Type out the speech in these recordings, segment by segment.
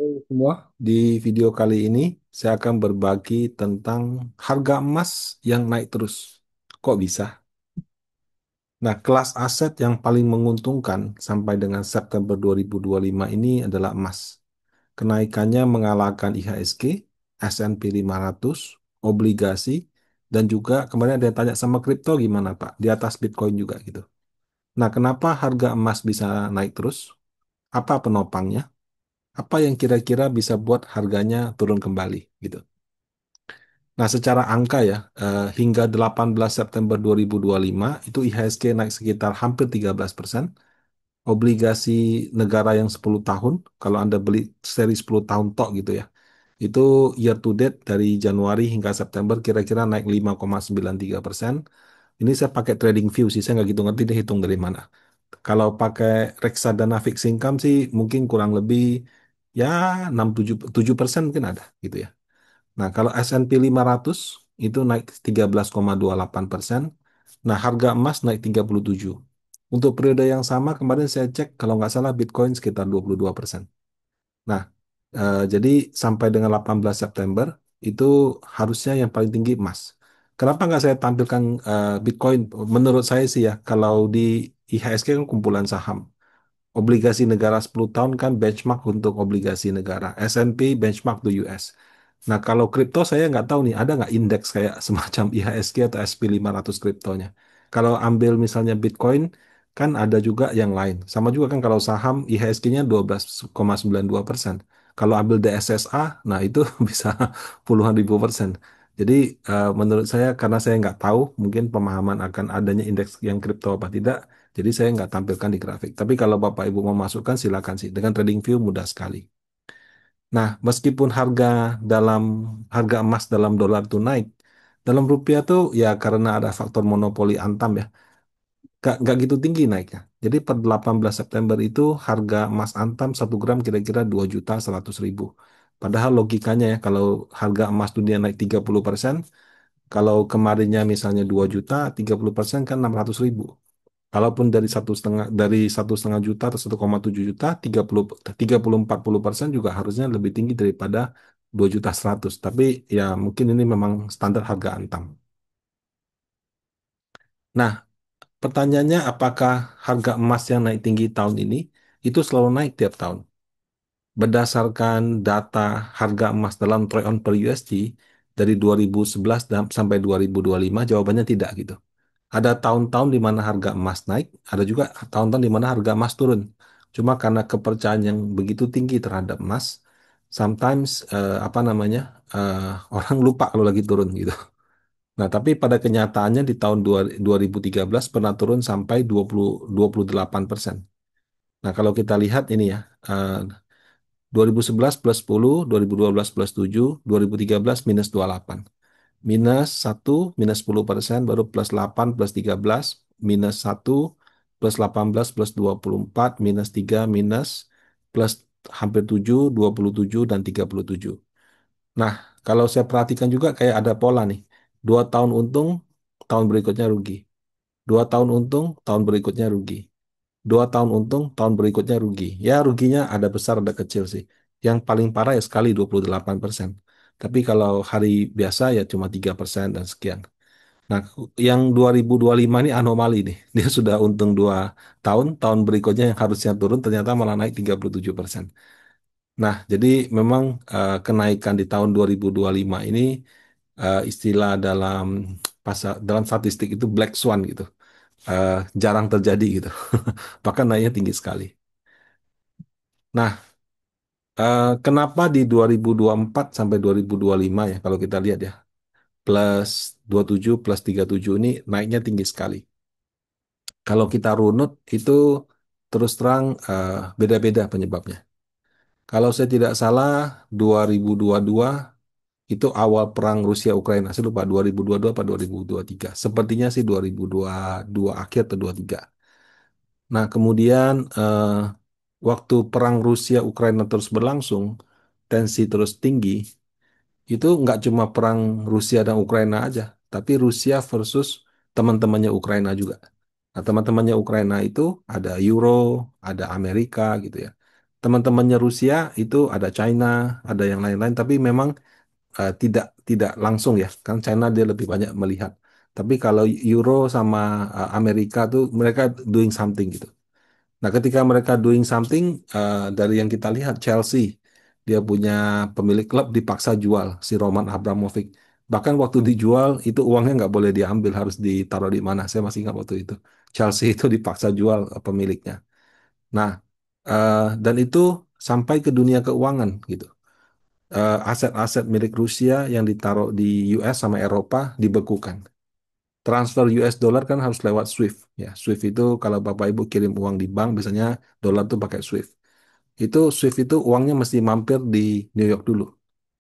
Halo semua, di video kali ini saya akan berbagi tentang harga emas yang naik terus. Kok bisa? Nah, kelas aset yang paling menguntungkan sampai dengan September 2025 ini adalah emas. Kenaikannya mengalahkan IHSG, S&P 500, obligasi, dan juga kemarin ada yang tanya sama kripto gimana Pak? Di atas Bitcoin juga gitu. Nah, kenapa harga emas bisa naik terus? Apa penopangnya? Apa yang kira-kira bisa buat harganya turun kembali gitu. Nah, secara angka ya, hingga 18 September 2025 itu IHSG naik sekitar hampir 13%. Obligasi negara yang 10 tahun, kalau Anda beli seri 10 tahun tok gitu ya, itu year to date dari Januari hingga September kira-kira naik 5,93%. Ini saya pakai trading view sih, saya nggak gitu ngerti dia hitung dari mana. Kalau pakai reksadana fixed income sih mungkin kurang lebih ya 6-7% mungkin ada gitu ya. Nah, kalau S&P 500 itu naik 13,28%. Nah, harga emas naik 37. Untuk periode yang sama kemarin saya cek kalau nggak salah Bitcoin sekitar 22%. Nah, jadi sampai dengan 18 September itu harusnya yang paling tinggi emas. Kenapa nggak saya tampilkan Bitcoin? Menurut saya sih ya, kalau di IHSG kan kumpulan saham. Obligasi negara 10 tahun kan benchmark untuk obligasi negara. S&P benchmark to US. Nah, kalau kripto saya nggak tahu nih, ada nggak indeks kayak semacam IHSG atau SP 500 kriptonya. Kalau ambil misalnya Bitcoin, kan ada juga yang lain. Sama juga kan kalau saham IHSG-nya 12,92%. Kalau ambil DSSA, nah itu bisa puluhan ribu persen. Jadi menurut saya karena saya nggak tahu mungkin pemahaman akan adanya indeks yang kripto apa tidak, jadi saya nggak tampilkan di grafik. Tapi kalau Bapak Ibu mau masukkan silakan sih. Dengan TradingView mudah sekali. Nah, meskipun dalam harga emas dalam dolar itu naik, dalam rupiah tuh ya karena ada faktor monopoli Antam ya, nggak gitu tinggi naiknya. Jadi per 18 September itu harga emas Antam 1 gram kira-kira 2.100.000. Padahal logikanya ya kalau harga emas dunia naik 30%, kalau kemarinnya misalnya 2 juta, 30% kan 600.000. Kalaupun dari satu setengah juta atau 1,7 juta, 30-40% juga harusnya lebih tinggi daripada 2.100.000. Tapi ya mungkin ini memang standar harga Antam. Nah, pertanyaannya apakah harga emas yang naik tinggi tahun ini itu selalu naik tiap tahun? Berdasarkan data harga emas dalam troy ounce per USD dari 2011 sampai 2025, jawabannya tidak gitu. Ada tahun-tahun di mana harga emas naik, ada juga tahun-tahun di mana harga emas turun. Cuma karena kepercayaan yang begitu tinggi terhadap emas, sometimes apa namanya orang lupa kalau lagi turun gitu. Nah, tapi pada kenyataannya di tahun 2013 pernah turun sampai 28%. Nah, kalau kita lihat ini ya, 2011 plus 10, 2012 plus 7, 2013 minus 28. Minus 1, minus 10%, baru plus 8, plus 13, minus 1, plus 18, plus 24, minus 3, minus, plus hampir 7, 27, dan 37. Nah, kalau saya perhatikan juga kayak ada pola nih. 2 tahun untung, tahun berikutnya rugi. 2 tahun untung, tahun berikutnya rugi. 2 tahun untung, tahun berikutnya rugi. Ya, ruginya ada besar, ada kecil sih. Yang paling parah ya sekali 28%. Tapi kalau hari biasa ya cuma 3% dan sekian. Nah, yang 2025 ini anomali nih. Dia sudah untung 2 tahun, tahun berikutnya yang harusnya turun ternyata malah naik 37%. Nah, jadi memang kenaikan di tahun 2025 ini istilah dalam statistik itu black swan gitu. Eh, Jarang terjadi gitu. Bahkan naiknya tinggi sekali. Nah, kenapa di 2024 sampai 2025 ya kalau kita lihat ya, plus 27 plus 37 ini naiknya tinggi sekali. Kalau kita runut itu terus terang beda-beda penyebabnya. Kalau saya tidak salah 2022 itu awal perang Rusia Ukraina. Saya lupa 2022 apa 2023. Sepertinya sih 2022 akhir atau 23. Nah, kemudian waktu perang Rusia Ukraina terus berlangsung, tensi terus tinggi, itu nggak cuma perang Rusia dan Ukraina aja, tapi Rusia versus teman-temannya Ukraina juga. Nah, teman-temannya Ukraina itu ada Euro, ada Amerika gitu ya. Teman-temannya Rusia itu ada China, ada yang lain-lain, tapi memang tidak tidak langsung ya, kan China dia lebih banyak melihat. Tapi kalau Euro sama Amerika tuh mereka doing something gitu. Nah, ketika mereka doing something, dari yang kita lihat Chelsea, dia punya pemilik klub dipaksa jual si Roman Abramovich. Bahkan waktu dijual itu uangnya nggak boleh diambil, harus ditaruh di mana? Saya masih ingat waktu itu. Chelsea itu dipaksa jual pemiliknya. Nah, dan itu sampai ke dunia keuangan gitu. Aset-aset milik Rusia yang ditaruh di US sama Eropa dibekukan. Transfer US dollar kan harus lewat SWIFT ya. SWIFT itu kalau Bapak Ibu kirim uang di bank biasanya dolar tuh pakai SWIFT. Itu SWIFT itu uangnya mesti mampir di New York dulu.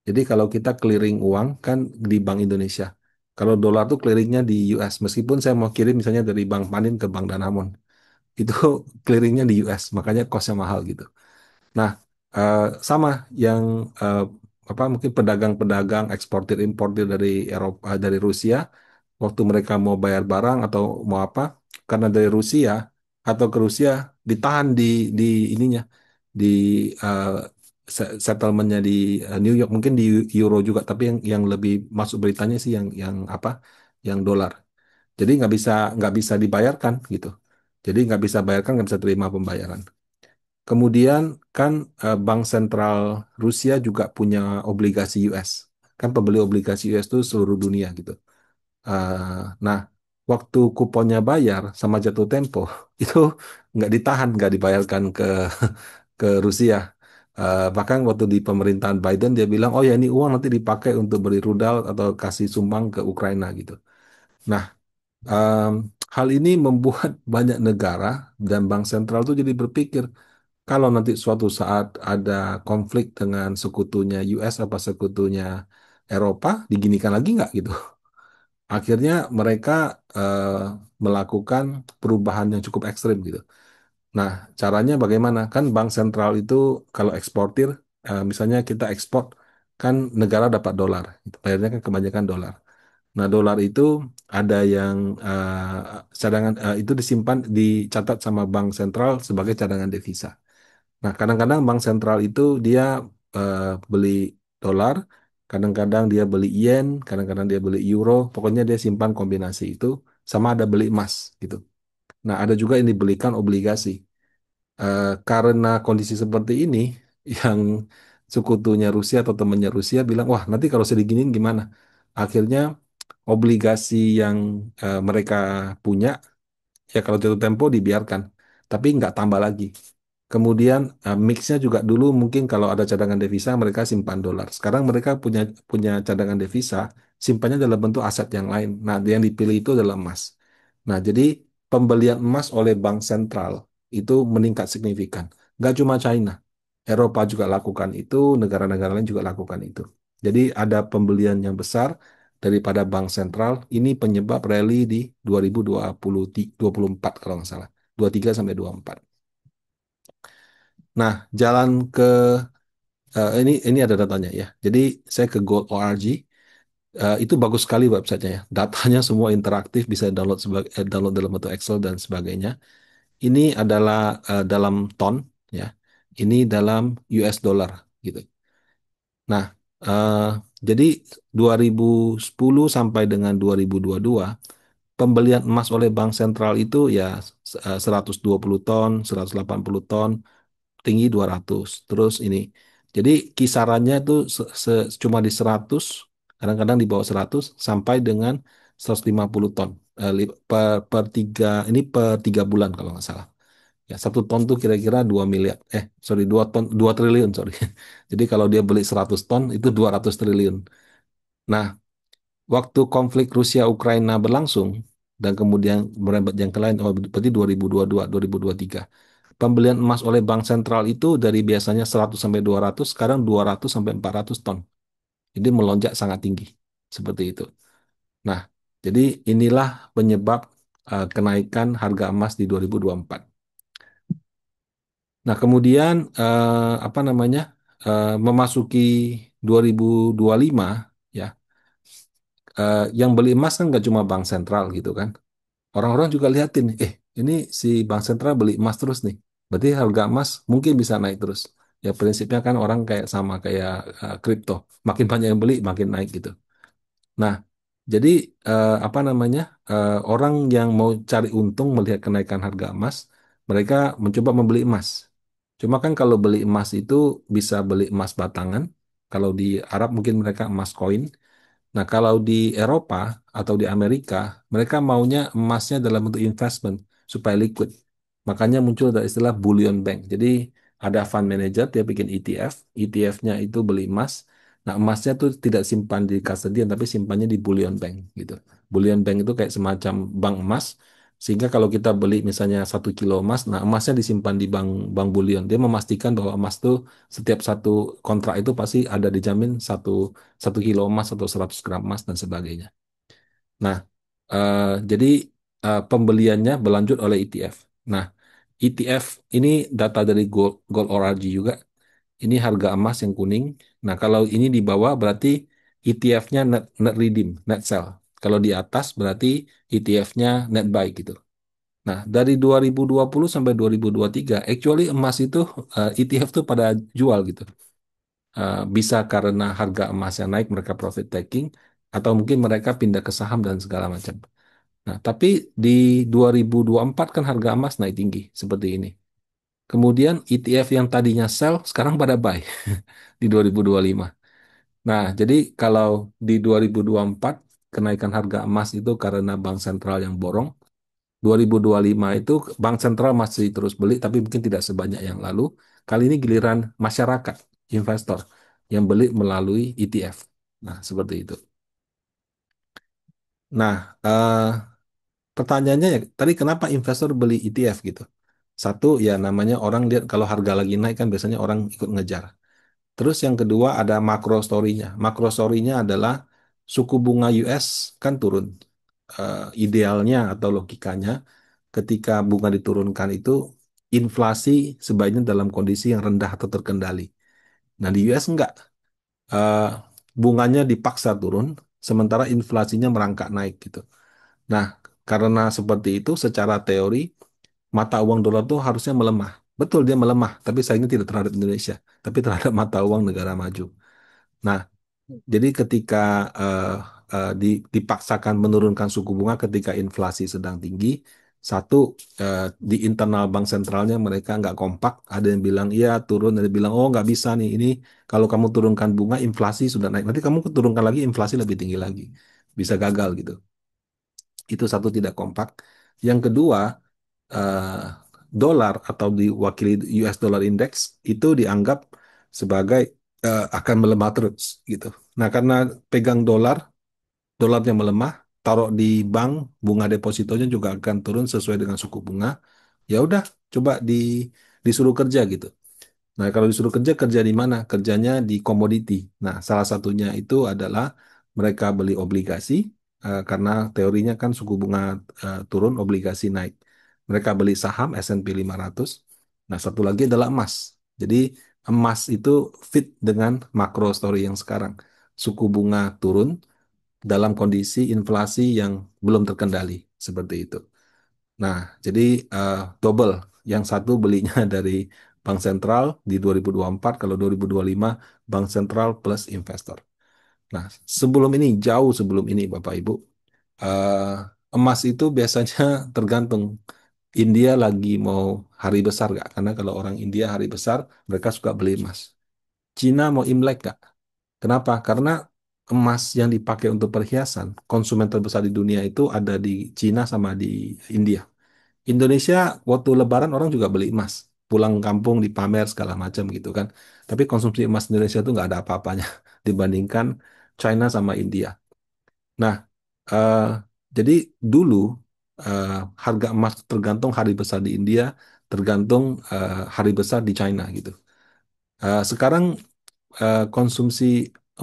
Jadi kalau kita clearing uang kan di Bank Indonesia. Kalau dolar tuh clearingnya di US. Meskipun saya mau kirim misalnya dari Bank Panin ke Bank Danamon, itu clearingnya di US, makanya costnya mahal gitu. Nah, sama yang eh, apa mungkin pedagang-pedagang eksportir importir dari Eropa dari Rusia waktu mereka mau bayar barang atau mau apa karena dari Rusia atau ke Rusia ditahan di ininya di eh, settlementnya di New York mungkin di euro juga tapi yang lebih masuk beritanya sih yang apa yang dolar jadi nggak bisa dibayarkan gitu jadi nggak bisa bayarkan nggak bisa terima pembayaran. Kemudian kan Bank Sentral Rusia juga punya obligasi US. Kan pembeli obligasi US itu seluruh dunia gitu. Nah, waktu kuponnya bayar sama jatuh tempo itu nggak ditahan, nggak dibayarkan ke ke Rusia. Bahkan waktu di pemerintahan Biden dia bilang, oh ya ini uang nanti dipakai untuk beri rudal atau kasih sumbang ke Ukraina gitu. Nah, em, hal ini membuat banyak negara dan bank sentral tuh jadi berpikir kalau nanti suatu saat ada konflik dengan sekutunya US apa sekutunya Eropa, diginikan lagi nggak gitu? Akhirnya mereka eh, melakukan perubahan yang cukup ekstrim gitu. Nah, caranya bagaimana? Kan bank sentral itu kalau eksportir, misalnya kita ekspor, kan negara dapat dolar. Bayarnya kan kebanyakan dolar. Nah, dolar itu ada yang cadangan itu disimpan, dicatat sama bank sentral sebagai cadangan devisa. Nah, kadang-kadang bank sentral itu dia eh, beli dolar, kadang-kadang dia beli yen, kadang-kadang dia beli euro, pokoknya dia simpan kombinasi itu, sama ada beli emas gitu. Nah, ada juga yang dibelikan obligasi. Karena kondisi seperti ini, yang sekutunya Rusia atau temannya Rusia bilang, wah nanti kalau saya diginiin gimana? Akhirnya obligasi yang mereka punya ya kalau jatuh tempo dibiarkan, tapi nggak tambah lagi. Kemudian mixnya juga dulu mungkin kalau ada cadangan devisa mereka simpan dolar. Sekarang mereka punya punya cadangan devisa, simpannya dalam bentuk aset yang lain. Nah, yang dipilih itu adalah emas. Nah, jadi pembelian emas oleh bank sentral itu meningkat signifikan. Nggak cuma China, Eropa juga lakukan itu, negara-negara lain juga lakukan itu. Jadi ada pembelian yang besar daripada bank sentral. Ini penyebab rally di 2024 kalau nggak salah. 23 sampai 24. Nah, jalan ke ini ada datanya ya. Jadi saya ke gold.org, itu bagus sekali websitenya ya. Datanya semua interaktif, bisa download download dalam bentuk Excel dan sebagainya. Ini adalah dalam ton ya. Ini dalam US dollar gitu. Nah, eh, jadi 2010 sampai dengan 2022 pembelian emas oleh bank sentral itu ya 120 ton, 180 ton, tinggi 200. Terus ini. Jadi kisarannya itu cuma di 100, kadang-kadang di bawah 100 sampai dengan 150 ton. Ini per 3 bulan kalau nggak salah. Ya, 1 ton tuh kira-kira 2 miliar. Sorry, 2 ton, 2 triliun, sorry. Jadi kalau dia beli 100 ton itu 200 triliun. Nah, waktu konflik Rusia-Ukraina berlangsung dan kemudian merembet yang ke lain, oh, berarti 2022, 2023. Pembelian emas oleh bank sentral itu dari biasanya 100 sampai 200, sekarang 200 sampai 400 ton. Jadi melonjak sangat tinggi. Seperti itu. Nah, jadi inilah penyebab kenaikan harga emas di 2024. Nah, kemudian apa namanya? Memasuki 2025 ya. Yang beli emas kan nggak cuma bank sentral gitu kan. Orang-orang juga liatin, ini si bank sentral beli emas terus nih. Berarti harga emas mungkin bisa naik terus. Ya prinsipnya kan orang kayak sama kayak kripto, makin banyak yang beli makin naik gitu. Nah, jadi apa namanya orang yang mau cari untung melihat kenaikan harga emas, mereka mencoba membeli emas. Cuma kan kalau beli emas itu bisa beli emas batangan. Kalau di Arab mungkin mereka emas koin. Nah, kalau di Eropa atau di Amerika, mereka maunya emasnya dalam bentuk investment supaya liquid. Makanya muncul ada istilah bullion bank. Jadi ada fund manager, dia bikin ETF, ETF-nya itu beli emas. Nah, emasnya tuh tidak simpan di custodian, tapi simpannya di bullion bank gitu. Bullion bank itu kayak semacam bank emas, sehingga kalau kita beli misalnya 1 kilo emas, nah emasnya disimpan di bank bank bullion. Dia memastikan bahwa emas tuh setiap satu kontrak itu pasti ada dijamin 1 kilo emas atau 100 gram emas dan sebagainya. Nah, eh, jadi pembeliannya berlanjut oleh ETF. Nah, ETF ini data dari Gold ORG juga. Ini harga emas yang kuning. Nah, kalau ini di bawah berarti ETF-nya net redeem, net sell. Kalau di atas berarti ETF-nya net buy gitu. Nah, dari 2020 sampai 2023, actually emas itu ETF tuh pada jual gitu. Bisa karena harga emasnya naik, mereka profit taking, atau mungkin mereka pindah ke saham dan segala macam. Nah, tapi di 2024 kan harga emas naik tinggi seperti ini. Kemudian ETF yang tadinya sell sekarang pada buy di 2025. Nah, jadi kalau di 2024 kenaikan harga emas itu karena bank sentral yang borong, 2025 itu bank sentral masih terus beli tapi mungkin tidak sebanyak yang lalu. Kali ini giliran masyarakat, investor yang beli melalui ETF. Nah, seperti itu. Nah, pertanyaannya ya, tadi kenapa investor beli ETF gitu? Satu, ya namanya orang lihat kalau harga lagi naik kan biasanya orang ikut ngejar. Terus yang kedua ada makro story-nya. Makro story-nya adalah suku bunga US kan turun. Idealnya atau logikanya ketika bunga diturunkan itu inflasi sebaiknya dalam kondisi yang rendah atau terkendali. Nah di US enggak. Eh, Bunganya dipaksa turun sementara inflasinya merangkak naik gitu. Nah, karena seperti itu secara teori mata uang dolar tuh harusnya melemah. Betul dia melemah, tapi sayangnya tidak terhadap Indonesia, tapi terhadap mata uang negara maju. Nah, jadi ketika eh, dipaksakan menurunkan suku bunga ketika inflasi sedang tinggi, satu di internal bank sentralnya mereka nggak kompak. Ada yang bilang iya turun, ada yang bilang oh nggak bisa nih ini kalau kamu turunkan bunga inflasi sudah naik. Nanti kamu turunkan lagi inflasi lebih tinggi lagi, bisa gagal gitu. Itu satu tidak kompak. Yang kedua eh, dolar atau diwakili US Dollar Index itu dianggap sebagai akan melemah terus gitu. Nah, karena pegang dolar, dolarnya melemah, taruh di bank, bunga depositonya juga akan turun sesuai dengan suku bunga. Ya udah, coba disuruh kerja gitu. Nah, kalau disuruh kerja, kerja di mana? Kerjanya di komoditi. Nah, salah satunya itu adalah mereka beli obligasi, karena teorinya kan suku bunga turun, obligasi naik. Mereka beli saham S&P 500. Nah, satu lagi adalah emas. Jadi, emas itu fit dengan makro story yang sekarang. Suku bunga turun dalam kondisi inflasi yang belum terkendali, seperti itu. Nah, jadi double. Yang satu belinya dari Bank Sentral di 2024, kalau 2025 Bank Sentral plus investor. Nah, sebelum ini, jauh sebelum ini Bapak Ibu, eh, emas itu biasanya tergantung India lagi mau hari besar nggak? Karena kalau orang India hari besar, mereka suka beli emas. Cina mau Imlek nggak? Kenapa? Karena emas yang dipakai untuk perhiasan, konsumen terbesar di dunia itu ada di Cina sama di India. Indonesia waktu Lebaran orang juga beli emas, pulang kampung dipamer segala macam gitu kan. Tapi konsumsi emas Indonesia itu nggak ada apa-apanya dibandingkan China sama India. Nah, eh, jadi dulu eh, harga emas tergantung hari besar di India, tergantung hari besar di China gitu. Sekarang konsumsi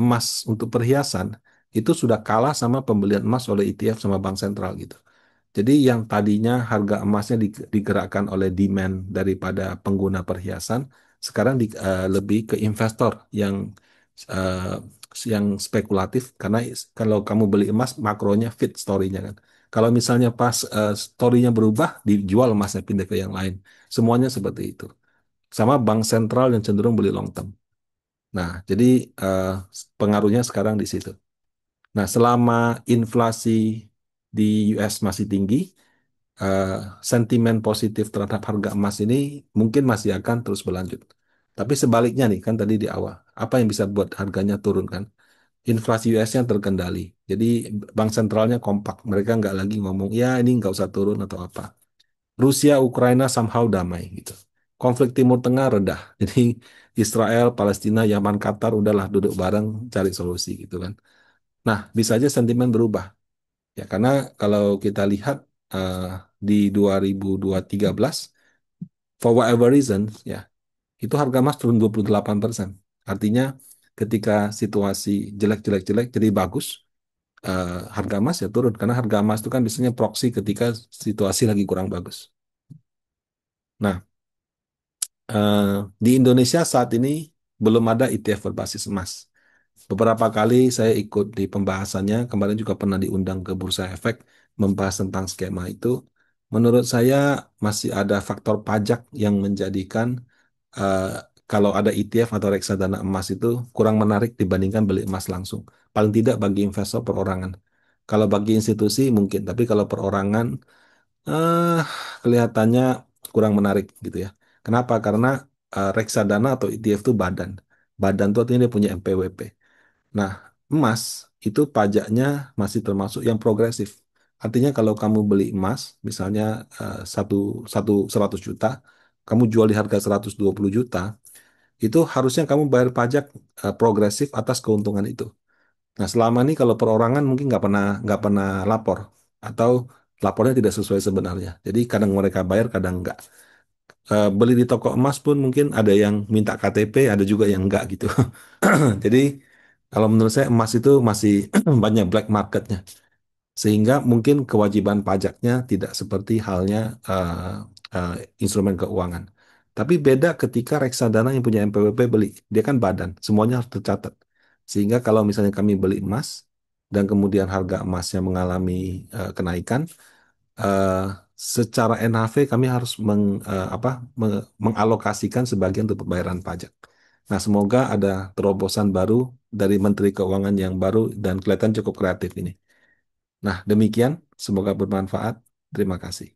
emas untuk perhiasan itu sudah kalah sama pembelian emas oleh ETF sama bank sentral gitu. Jadi yang tadinya harga emasnya digerakkan oleh demand daripada pengguna perhiasan, sekarang lebih ke investor eh, yang spekulatif karena kalau kamu beli emas makronya fit story-nya kan. Kalau misalnya pas story-nya berubah, dijual emasnya pindah ke yang lain. Semuanya seperti itu. Sama bank sentral yang cenderung beli long term. Nah, jadi eh, pengaruhnya sekarang di situ. Nah, selama inflasi di US masih tinggi, eh, sentimen positif terhadap harga emas ini mungkin masih akan terus berlanjut. Tapi sebaliknya nih, kan tadi di awal, apa yang bisa buat harganya turun kan? Inflasi US-nya terkendali. Jadi bank sentralnya kompak. Mereka nggak lagi ngomong, ya ini nggak usah turun atau apa. Rusia, Ukraina somehow damai gitu. Konflik Timur Tengah redah. Jadi Israel, Palestina, Yaman, Qatar udahlah duduk bareng cari solusi gitu kan. Nah, bisa aja sentimen berubah. Ya, karena kalau kita lihat eh, di 2013, for whatever reason, ya, itu harga emas turun 28%. Artinya ketika situasi jelek-jelek-jelek jadi bagus, harga emas ya turun. Karena harga emas itu kan biasanya proksi ketika situasi lagi kurang bagus. Nah, eh, di Indonesia saat ini belum ada ETF berbasis emas. Beberapa kali saya ikut di pembahasannya, kemarin juga pernah diundang ke Bursa Efek membahas tentang skema itu. Menurut saya masih ada faktor pajak yang menjadikan eh, kalau ada ETF atau reksadana emas itu kurang menarik dibandingkan beli emas langsung. Paling tidak bagi investor perorangan. Kalau bagi institusi mungkin, tapi kalau perorangan eh kelihatannya kurang menarik gitu ya. Kenapa? Karena reksadana atau ETF itu badan. Badan itu artinya dia punya NPWP. Nah, emas itu pajaknya masih termasuk yang progresif. Artinya kalau kamu beli emas, misalnya satu, 100 juta, kamu jual di harga 120 juta, itu harusnya kamu bayar pajak progresif atas keuntungan itu. Nah, selama ini kalau perorangan mungkin nggak pernah lapor atau lapornya tidak sesuai sebenarnya. Jadi kadang mereka bayar, kadang nggak. Beli di toko emas pun mungkin ada yang minta KTP, ada juga yang nggak gitu. Jadi kalau menurut saya emas itu masih banyak black marketnya, sehingga mungkin kewajiban pajaknya tidak seperti halnya eh, instrumen keuangan. Tapi beda ketika reksadana yang punya NPWP beli, dia kan badan, semuanya harus tercatat. Sehingga kalau misalnya kami beli emas dan kemudian harga emasnya mengalami kenaikan, eh, secara NHV kami harus mengalokasikan sebagian untuk pembayaran pajak. Nah, semoga ada terobosan baru dari Menteri Keuangan yang baru dan kelihatan cukup kreatif ini. Nah, demikian. Semoga bermanfaat. Terima kasih.